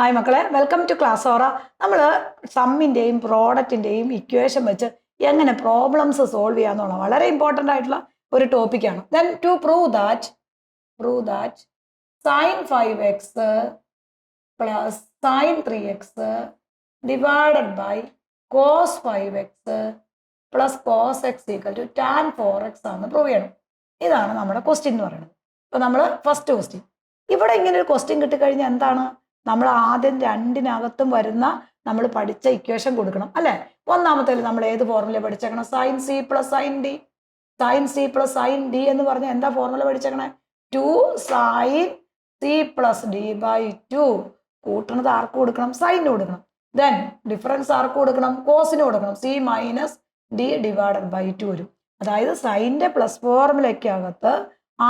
Hi മക്കളെ, welcome two class ഓറ. നമ്മൾ സമ്മിൻ്റെയും പ്രോഡക്റ്റിൻ്റെയും equation വെച്ച് എങ്ങനെ പ്രോബ്ലംസ് സോൾവ് ചെയ്യാന്നുള്ള വളരെ ഇമ്പോർട്ടൻ്റ് ആയിട്ടുള്ള ഒരു ടോപ്പിക്കാണ്. Then to prove that sine 5x plus sine 3x divided by cos 5x plus cos x equal to tan 4x ആണെന്ന് prove ചെയ്യണം. ഇതാണ് നമ്മുടെ ക്വസ്റ്റ്യൻ എന്ന് പറയുന്നത്. അപ്പോൾ നമ്മൾ ഫസ്റ്റ് ക്വസ്റ്റ്യൻ, ഇവിടെ ഇങ്ങനെ ഒരു ക്വസ്റ്റ്യൻ കിട്ടിക്കഴിഞ്ഞാൽ എന്താണ്, നമ്മൾ ആദ്യം രണ്ടിനകത്തും വരുന്ന നമ്മൾ പഠിച്ച ഇക്വേഷൻ കൊടുക്കണം അല്ലേ. ഒന്നാമത്തേൽ നമ്മൾ ഏത് ഫോർമുല പഠിച്ചേക്കണം? Sine C plus sine D. Sine C plus sine D എന്ന് പറഞ്ഞാൽ എന്താ ഫോർമുല പഠിച്ചേക്കണേ? 2 sine C plus D by 2. കൂട്ടണത് ആർക്ക് കൊടുക്കണം? സൈനിന് കൊടുക്കണം. ദെൻ ഡിഫറൻസ് ആർക്ക് കൊടുക്കണം? കോസിന് കൊടുക്കണം. C minus D divided by 2 വരും. അതായത് സൈൻ്റെ പ്ലസ് ഫോർമുലയ്ക്കകത്ത്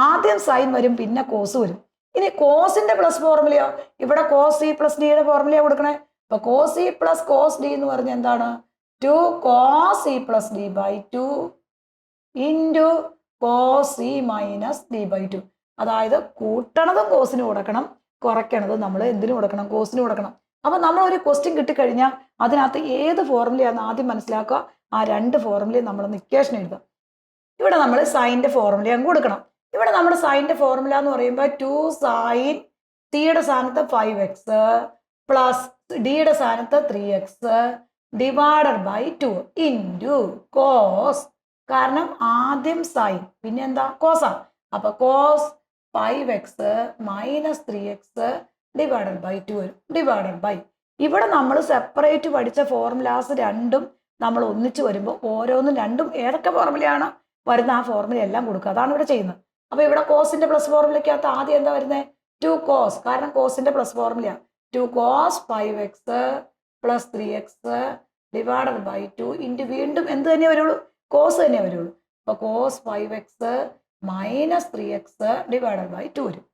ആദ്യം സൈൻ വരും, പിന്നെ കോസ് വരും. ഇനി കോസിന്റെ പ്ലസ് ഫോർമുലയോ? ഇവിടെ കോസ് സി പ്ലസ് ഡിയുടെ ഫോർമുലയോ കൊടുക്കണേ. അപ്പൊ cos C plus cos D എന്ന് പറഞ്ഞ എന്താണ്? 2 cos C plus D by 2 into cos C minus D by 2. അതായത് കൂട്ടണതും കോസിന് കൊടുക്കണം, കുറയ്ക്കണതും നമ്മൾ എന്തിനു കൊടുക്കണം? കോസിന് കൊടുക്കണം. അപ്പൊ നമ്മൾ ഒരു ക്വസ്റ്റ്യൻ കിട്ടിക്കഴിഞ്ഞാൽ അതിനകത്ത് ഏത് ഫോർമുലയാണെന്ന് ആദ്യം മനസ്സിലാക്കുക. ആ രണ്ട് ഫോർമുലയും നമ്മളൊന്ന് ഇക്വേഷൻ എഴുതാം. ഇവിടെ നമ്മൾ സൈൻ്റെ ഫോർമുല അങ്ങ് കൊടുക്കണം. ഇവിടെ നമ്മുടെ സൈൻ്റെ ഫോർമുല എന്ന് പറയുമ്പോൾ 2 സൈൻ സിയുടെ സ്ഥാനത്ത് 5x പ്ലസ് ഡിയുടെ സ്ഥാനത്ത് 3x divided by 2 into cos. കാരണം ആദ്യം സൈൻ പിന്നെ എന്താ? കോസാണ്. അപ്പൊ cos 5x minus 3x divided by 2 വരും. ഡിവൈഡഡ് ബൈ ഇവിടെ നമ്മൾ സെപ്പറേറ്റ് പഠിച്ച ഫോർമുലാസ് രണ്ടും നമ്മൾ ഒന്നിച്ച് വരുമ്പോൾ ഓരോന്നും രണ്ടും ഏതൊക്കെ ഫോർമുലയാണ് വരുന്ന ആ ഫോർമുല എല്ലാം കൊടുക്കുക. അതാണ് ഇവിടെ ചെയ്യുന്നത്. അപ്പൊ ഇവിടെ കോസിന്റെ പ്ലസ് ഫോർമുലയ്ക്കകത്ത് ആദ്യം എന്താ വരുന്നത്? 2 കോസ്. കാരണം കോസിന്റെ plus formula 2 cos 5x plus 3x divided by 2 into വീണ്ടും എന്ത് തന്നെ വരുള്ളൂ? കോസ് തന്നെ വരുള്ളൂ. അപ്പൊ cos 5x minus 3x divided by 2 വരും.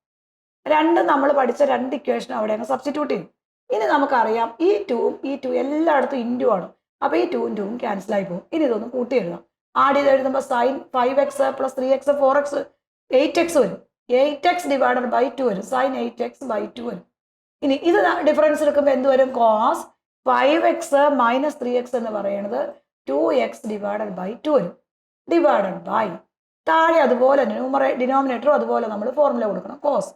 രണ്ടും നമ്മൾ പഠിച്ച രണ്ട് ഇക്വേഷൻ അവിടെ അങ്ങ് സബ്സ്റ്റിറ്റ്യൂട്ട് ചെയ്യും. ഇനി നമുക്കറിയാം ഈ 2ഉം ഈ 2 എല്ലായിടത്തും ഇൻറ്റു ആണ്. അപ്പൊ ഈ 2ഉം 2ഉം ക്യാൻസൽ ആയി പോകും. ഇനി ഇതൊന്ന് കൂട്ടി എഴുതാം. ആഡ് ചെയ്ത് എഴുതുമ്പോൾ sign 5x plus 3x 4x 8x വരും. 8x ഡിവൈഡഡ് ബൈ 2 വരും. സൈൻ 8x ബൈ 2 വരും. ഇനി ഇത് ഡിഫറൻസ് എടുക്കുമ്പോൾ എന്ത് വരും? കോസ് 5x മൈനസ് 3x എന്ന് പറയുന്നത് 2x ഡിവൈഡഡ് ബൈ 2 വരും. ഡിവൈഡഡ് ബൈ താഴെ അതുപോലെ ഡിനോമിനേറ്ററും അതുപോലെ നമ്മൾ ഫോർമുല കൊടുക്കണം. കോസ്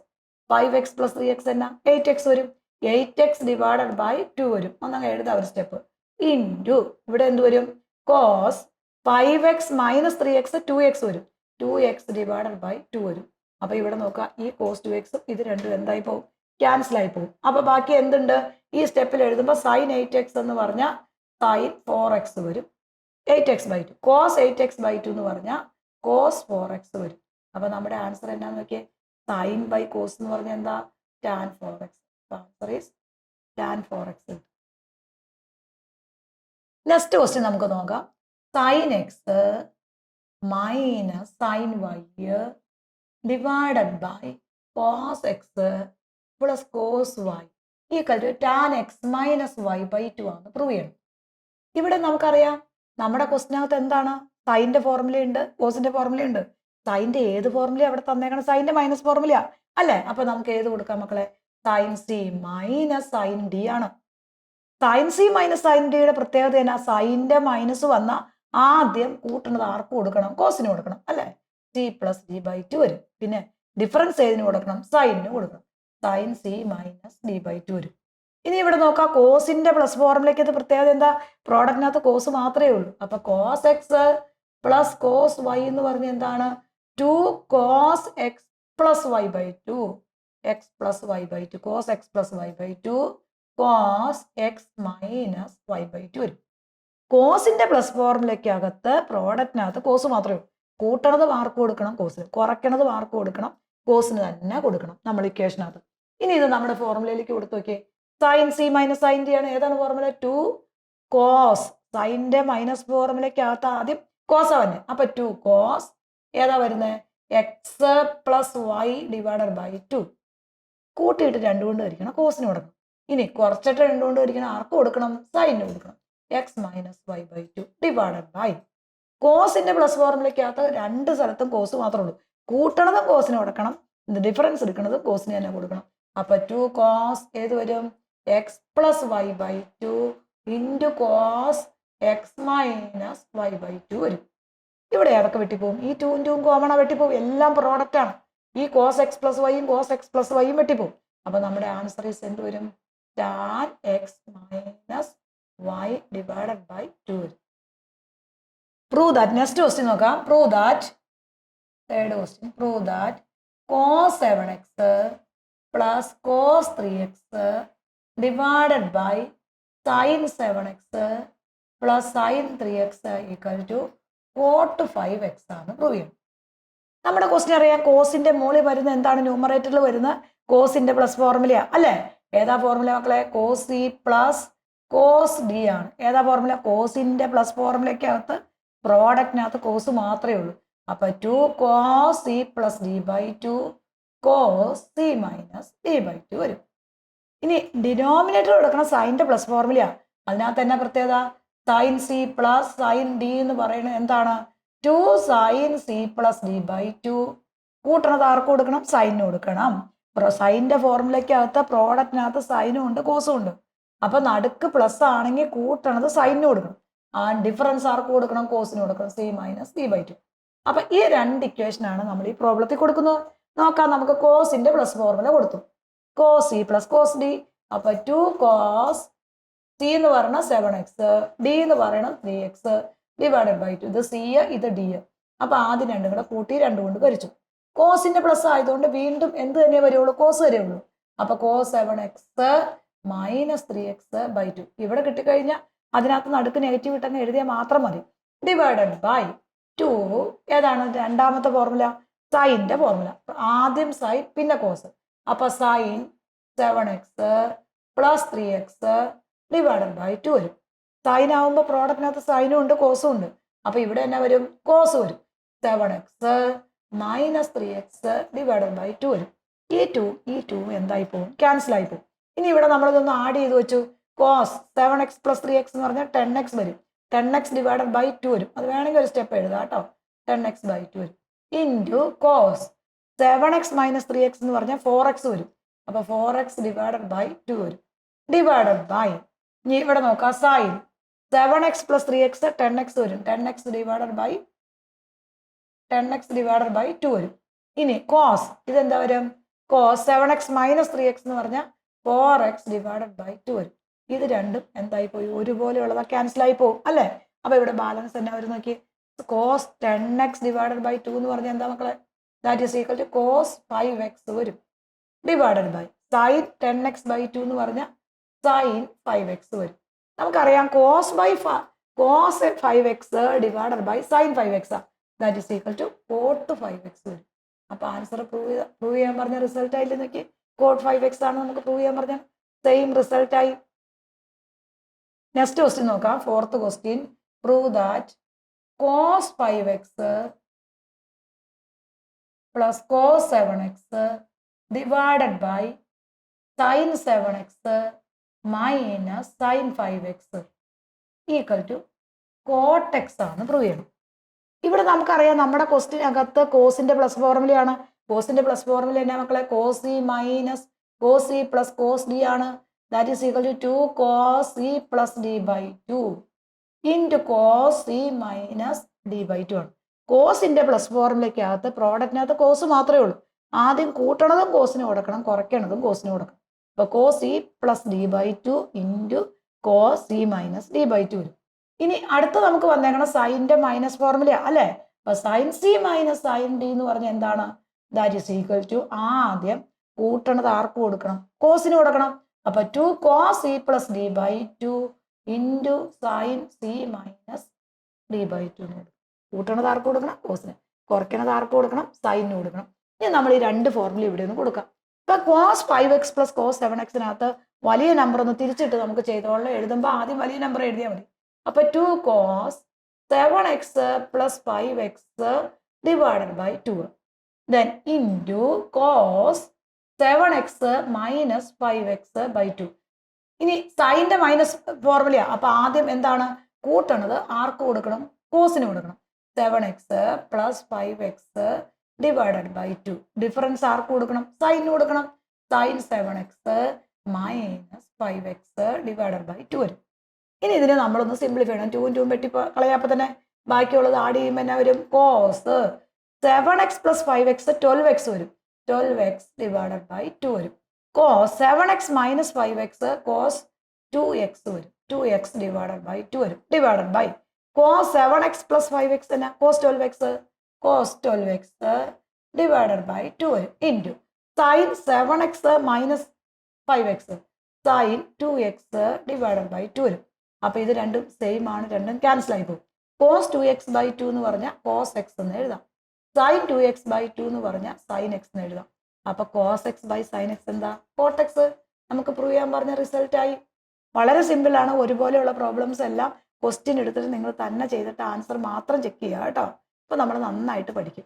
5x പ്ലസ് 3x എന്നാ 8x വരും. 8x ഡിവൈഡഡ് ബൈ 2 വരും. ഒന്നങ്ങ് എഴുതാം ഒരു സ്റ്റെപ്പ്. ഇൻറ്റു ഇവിടെ എന്ത് വരും? Cos 5x minus 3x 2x വരും. 2x ഡിവൈഡഡ് ബൈ 2 വരും. അപ്പൊ ഇവിടെ നോക്കുക, ഈ കോസ് 2x ഇത് രണ്ടും എന്തായി പോകും? ക്യാൻസൽ ആയി പോകും. അപ്പൊ ബാക്കി എന്തുണ്ട്? ഈ സ്റ്റെപ്പിൽ എഴുതുമ്പോൾ സൈൻ 8x എന്ന് പറഞ്ഞാൽ സൈൻ 4x വരും. 8x by 2 cos 8x by 2 എന്ന് പറഞ്ഞാൽ കോസ് 4x വരും. അപ്പൊ നമ്മുടെ ആൻസർ എന്നാന്ന് നോക്കിയേ, സൈൻ ബൈ കോസ് എന്ന് പറഞ്ഞാൽ എന്താ? Tan 4x. Answer is tan 4x. Next question നമുക്ക് നോക്കാം. Sine x minus sine y divided by cos x plus cos y equal to tan x minus y by 2 ആണ് prove ചെയ്യണം. ഇവിടെ നമുക്കറിയാം നമ്മുടെ ക്വസ്റ്റിനകത്ത് എന്താണ്? സൈൻ്റെ ഫോർമുല ഉണ്ട്, കോസിന്റെ ഫോർമുല ഉണ്ട്. സൈൻ്റെ ഏത് ഫോർമുല അവിടെ തന്നേക്കണം? സൈൻ്റെ മൈനസ് ഫോർമുല അല്ലേ. അപ്പൊ നമുക്ക് ഏത് കൊടുക്കാം മക്കളെ? Sine C minus sine D ആണ്. സൈൻ സി മൈനസ് സൈൻ ഡിയുടെ പ്രത്യേകത എന്നാ? സൈൻ്റെ മൈനസ് വന്ന ആദ്യം കൂട്ടുന്നത് ആർക്ക് കൊടുക്കണം? കോസിന് കൊടുക്കണം അല്ലേ. സി പ്ലസ് ഡി ബൈ 2 വരും. പിന്നെ ഡിഫറൻസ് ഏതിന് കൊടുക്കണം? സൈനിന് കൊടുക്കണം. Sine C minus D by 2 വരും. ഇനി ഇവിടെ നോക്കാം, കോസിന്റെ പ്ലസ് ഫോർമുലയ്ക്കകത്ത് പ്രത്യേകത എന്താ? പ്രോഡക്റ്റിനകത്ത് കോസ് മാത്രമേ ഉള്ളൂ. അപ്പൊ cos x plus cos y എന്ന് പറഞ്ഞ എന്താണ്? 2 cos x plus y by 2 x plus y by 2 cos x plus y by 2 cos x minus y by 2 വരും. കോസിന്റെ പ്ലസ് ഫോർമുലയ്ക്കകത്ത് പ്രോഡക്റ്റിനകത്ത് കോസ് മാത്രമേ ഉള്ളൂ. കൂട്ടണത് മാർക്ക് കൊടുക്കണം കോസിന്, കുറയ്ക്കണത് മാർക്ക് കൊടുക്കണം കോസിന് തന്നെ കൊടുക്കണം നമ്മൾ ഇക്വേഷനകത്ത്. ഇനി ഇത് നമ്മുടെ ഫോർമുലയിലേക്ക് കൊടുത്തു നോക്കിയേ. Sine C minus sine D ആണ്. ഏതാണ് ഫോർമുല? 2 കോസ്. സൈൻ്റെ മൈനസ് ഫോർമുലയ്ക്കകത്ത് ആദ്യം കോസാ തന്നെ. അപ്പൊ 2 കോസ് ഏതാ വരുന്നത്? X plus y divided by 2. കൂട്ടിയിട്ട് 2 കൊണ്ട് ഹരിക്കണം, കോസിന് കൊടുക്കണം. ഇനി കുറച്ചിട്ട് 2 കൊണ്ട് ഹരിക്കണം, ആർക്ക് കൊടുക്കണം? സൈനിന് കൊടുക്കണം. X minus y by 2 divided by കോസിന്റെ പ്ലസ് ഫോർമുലയ്ക്കകത്ത് രണ്ട് സ്ഥലത്തും കോസ് മാത്രമേ ഉള്ളൂ. കൂട്ടണതും കോസിന് കൊടുക്കണം, ഡിഫറൻസ് എടുക്കണതും കോസിന് തന്നെ കൊടുക്കണം. അപ്പൊ 2 കോസ് ഏത് വരും? X plus y by two into cos x minus y by two വരും. ഇവിടെ ഏതൊക്കെ വെട്ടിപ്പോവും? ഈ 2 യും 2 കോമണ വെട്ടിപ്പോവും. എല്ലാം പ്രോഡക്റ്റ് ആണ്. ഈ കോസ് എക്സ് പ്ലസ് വൈയും കോസ് എക്സ് പ്ലസ് വൈയും വെട്ടിപ്പോവും. അപ്പൊ നമ്മുടെ ആൻസർ ഈസ് എന്ത് വരും? Tan x minus y divided by 2 വരും. Prove that. നെക്സ്റ്റ് ക്വസ്റ്റ്യൻ നോക്കാം. Prove that, third question, prove that cos 7x plus cos 3x divided by sine 7x plus sine 3x equal to cot 5x ആണ് prove ചെയ്യുന്നത്. നമ്മുടെ question അറിയാം, കോസിന്റെ മുകളിൽ വരുന്ന എന്താണ്? ന്യൂമറേറ്ററിൽ വരുന്ന കോസിന്റെ പ്ലസ് ഫോർമുല അല്ലേ? ഏതാ ഫോർമുല മക്കളെ? Cos C plus cos D ആണ്. ഏതാ ഫോർമുല? കോസിന്റെ പ്ലസ് ഫോർമുലക്കകത്ത് പ്രോഡക്റ്റിനകത്ത് കോസ് മാത്രമേ ഉള്ളൂ. അപ്പൊ 2 cos C plus D by 2 cos C minus D by 2 വരും. ഇനി ഡിനോമിനേറ്റർ എടുക്കണം സൈൻ്റെ പ്ലസ് ഫോർമുല. അതിനകത്ത് തന്നെ പ്രത്യേകത, sine C plus sine D എന്ന് പറയുന്നത് എന്താണ്? 2 sine C plus D by 2. കൂട്ടണത് ആർക്ക് കൊടുക്കണം? സൈനിന് കൊടുക്കണം. സൈൻ്റെ ഫോർമുലയ്ക്കകത്ത് പ്രോഡക്റ്റിനകത്ത് സൈനും ഉണ്ട് കോസും ഉണ്ട്. അപ്പൊ നടുക്ക് പ്ലസ് ആണെങ്കിൽ കൂട്ടണത് സൈനിന് കൊടുക്കണം. ആ ഡിഫറൻസ് ആർക്ക് കൊടുക്കണം? കോസിന് കൊടുക്കണം. C minus D by 2. അപ്പൊ ഈ രണ്ട് ഇക്വേഷനാണ് നമ്മൾ ഈ പ്രോബ്ലത്തിൽ കൊടുക്കുന്നത്. നോക്കാം, നമുക്ക് കോസിന്റെ പ്ലസ് ഫോർമുല കൊടുത്തു. Cos C plus cos D. അപ്പൊ 2 കോസ് സി എന്ന് പറയുന്ന 7x, ഡി എന്ന് പറയുന്നത് 3x ഡിവൈഡഡ് ബൈ 2. ഇത് സി, ഇത് ഡി. അപ്പൊ ആദ്യം രണ്ടും കൂടെ കൂട്ടി 2 കൊണ്ട് കഴിച്ചു. കോസിന്റെ പ്ലസ് ആയതുകൊണ്ട് വീണ്ടും എന്ത് തന്നെ വരുള്ളൂ? കോസ് വരുള്ളൂ. അപ്പൊ cos 7x minus 3x by 2 ഇവിടെ കിട്ടിക്കഴിഞ്ഞാൽ അതിനകത്ത് നടുക്ക് നെഗറ്റീവ് ഇട്ടെന്ന് എഴുതിയാൽ മാത്രം മതി. ഡിവൈഡഡ് ബൈ 2 ഏതാണ്? രണ്ടാമത്തെ ഫോർമുല, സൈൻ്റെ ഫോർമുല. ആദ്യം സൈൻ പിന്നെ കോസ്. അപ്പൊ sine 7x plus 3x divided by 2 വരും. സൈൻ ആവുമ്പോൾ പ്രോഡക്റ്റിനകത്ത് സൈനും ഉണ്ട് കോസും ഉണ്ട്. അപ്പൊ ഇവിടെ തന്നെ വരും? കോസ് വരും. 7x minus 3x divided by 2 വരും. ഈ 2 എന്തായി പോകും? ക്യാൻസൽ ആയി പോകും. ഇനി ഇവിടെ നമ്മളിതൊന്ന് ആഡ് ചെയ്ത് വെച്ചു. കോസ് 7x പ്ലസ് 3x എന്ന് പറഞ്ഞാൽ 10x വരും. 10x ഡിവൈഡഡ് ബൈ 2 വരും. അത് വേണമെങ്കിൽ ഒരു സ്റ്റെപ്പ് എഴുതാം കേട്ടോ. 10x ബൈ 2 വരും. Into cos 7x minus 3x എന്ന് പറഞ്ഞാൽ 4x വരും. അപ്പൊ 4x ഡിവൈഡഡ് ബൈ 2 വരും. ഡിവൈഡഡ് ബൈ, ഇനി ഇവിടെ നോക്കാം, sign 7x plus 3x 10x വരും. 10x ഡിവൈഡഡ് ബൈ 2 വരും. ഇനി കോസ് ഇതെന്താ വരും? കോസ് 7x മൈനസ് 3x എന്ന് പറഞ്ഞാൽ 4x ഡിവൈഡഡ് ബൈ 2 വരും. ഇത് രണ്ടും എന്തായി പോയി? ഒരുപോലെയുള്ളതാ, ക്യാൻസൽ ആയി പോകും അല്ലേ? അപ്പൊ ഇവിടെ ബാലൻസ് എന്നാ വരും നോക്കി. കോസ് 10x ഡിവൈഡഡ് ബൈ 2 എന്ന് പറഞ്ഞാൽ എന്താ മക്കളെ? That is equal to cos 5x വരും. Divided by sign 10x by 2 എന്ന് പറഞ്ഞാൽ സൈൻ 5x വരും. നമുക്കറിയാം cos 5x divided by sine 5x that is equal to cot 5x വരും. അപ്പൊ ആൻസർ പ്രൂവ് ചെയ്യാൻ പറഞ്ഞ റിസൾട്ട് ആയില്ലേ നോക്കി. കോട്ട് 5x ആണ് നമുക്ക് പ്രൂവ് ചെയ്യാൻ പറഞ്ഞ സെയിം റിസൾട്ട് ആയി. നെക്സ്റ്റ് ക്വസ്റ്റ്യൻ നോക്കാം. Fourth question, prove that cos 5x plus cos 7x divided by sine 7x minus sine 5x equal to cot x ആണ് പ്രൂവ് ചെയ്യണം. ഇവിടെ നമുക്കറിയാം നമ്മുടെ ക്വസ്റ്റ്യനകത്ത് കോസിന്റെ പ്ലസ് ഫോർമുലയാണ്. കോസിന്റെ പ്ലസ് ഫോർമുല എന്നാ മക്കളെ? Cos C minus cos C plus cos D ആണ്. That is equal to 2 cos C plus D by 2 into cos C minus D by 2 ആണ്. കോസിന്റെ പ്ലസ് ഫോർമുലയ്ക്കകത്ത് പ്രോഡക്റ്റിനകത്ത് കോസ് മാത്രമേ ഉള്ളൂ. ആദ്യം കൂട്ടണതും കോസിന് കൊടുക്കണം, കുറയ്ക്കണതും കോസിന് കൊടുക്കണം. അപ്പൊ cos C plus D by 2 into cos C minus D by 2 വരും. ഇനി അടുത്ത് നമുക്ക് വന്നേക്കണം സൈൻ്റെ മൈനസ് ഫോർമുല അല്ലേ? അപ്പൊ sine C minus sine D എന്ന് പറഞ്ഞാൽ എന്താണ്? ദാറ്റ് ഈസ് ഈക്വൽ ടു ആദ്യം കൂട്ടണത് ആർക്ക് കൊടുക്കണം? കോസിന് കൊടുക്കണം. അപ്പൊ 2 cos C plus D by 2 into sine C minus D by 2 കൊടുക്കണം. കൂട്ടണത് ആർക്ക് കൊടുക്കണം? കോസിന്. കുറയ്ക്കണത് ആർക്ക് കൊടുക്കണം? സൈനിന് കൊടുക്കണം. ഇനി നമ്മൾ ഈ രണ്ട് ഫോർമുല ഇവിടെ ഒന്ന് കൊടുക്കാം. ഇപ്പൊ കോസ് 5x പ്ലസ് കോസ് 7xനകത്ത് വലിയ നമ്പർ ഒന്ന് തിരിച്ചിട്ട് നമുക്ക് ചെയ്തോളാം. എഴുതുമ്പോൾ ആദ്യം വലിയ നമ്പർ എഴുതിയാൽ മതി. അപ്പൊ 2 cos 7x plus 5x divided by 2 then into cos 7x minus 5x by 2. ഇനി സൈൻ്റെ മൈനസ് ഫോർമുല. അപ്പൊ ആദ്യം എന്താണ് കൂട്ടണത്? ആർക്ക് കൊടുക്കണം? കോസിന് കൊടുക്കണം. 7x plus 5x divided by 2. Difference ആർക്ക് കൊടുക്കണം? സൈനിന് കൊടുക്കണം. Sign 7x minus 5x divided by 2 വരും. ഇനി ഇതിനെ നമ്മളൊന്ന് സിംപ്ലിഫൈ ചെയ്യണം. 2 2 വെട്ടി കളയാപ്പോൾ തന്നെ ബാക്കിയുള്ളത് ആഡ് ചെയ്യുമ്പോൾ എന്നാ വരും? Cos 7x plus 5x 12x വരും. 12x ഡിവൈഡഡ് ബൈ 2 വരും. Cos 7x minus 5x cos 2x വരും. 2x ഡിവൈഡഡ് ബൈ 2 വരും. Divided by cos 7x plus 5x എന്നാ? കോസ് 12x ഡിവൈഡഡ് ബൈ 2 വരും. Into sine 7x minus 5x sine 2x divided by 2 വരും. അപ്പോൾ ഇത് രണ്ടും same ആണ്, രണ്ടും ക്യാൻസൽ ആയി പോകും. കോസ് 2x ബൈ 2 എന്ന് പറഞ്ഞാൽ കോസ് x എന്ന് എഴുതാം. സൈൻ 2x ബൈ 2 എന്ന് പറഞ്ഞാൽ സൈൻ x എന്ന് എഴുതാം. അപ്പോൾ cos x by sine x എന്താ? Cot x. നമുക്ക് പ്രൂവ് ചെയ്യാൻ പറഞ്ഞ റിസൾട്ട് ആയി. വളരെ സിമ്പിൾ ആണ്. ഒരുപോലെയുള്ള പ്രോബ്ലംസ് എല്ലാം ക്വസ്റ്റ്യൻ എടുത്തിട്ട് നിങ്ങൾ തന്നെ ചെയ്തിട്ട് ആൻസർ മാത്രം ചെക്ക് ചെയ്യുക കേട്ടോ. അപ്പോൾ നമ്മൾ നന്നായിട്ട് പഠിക്കും.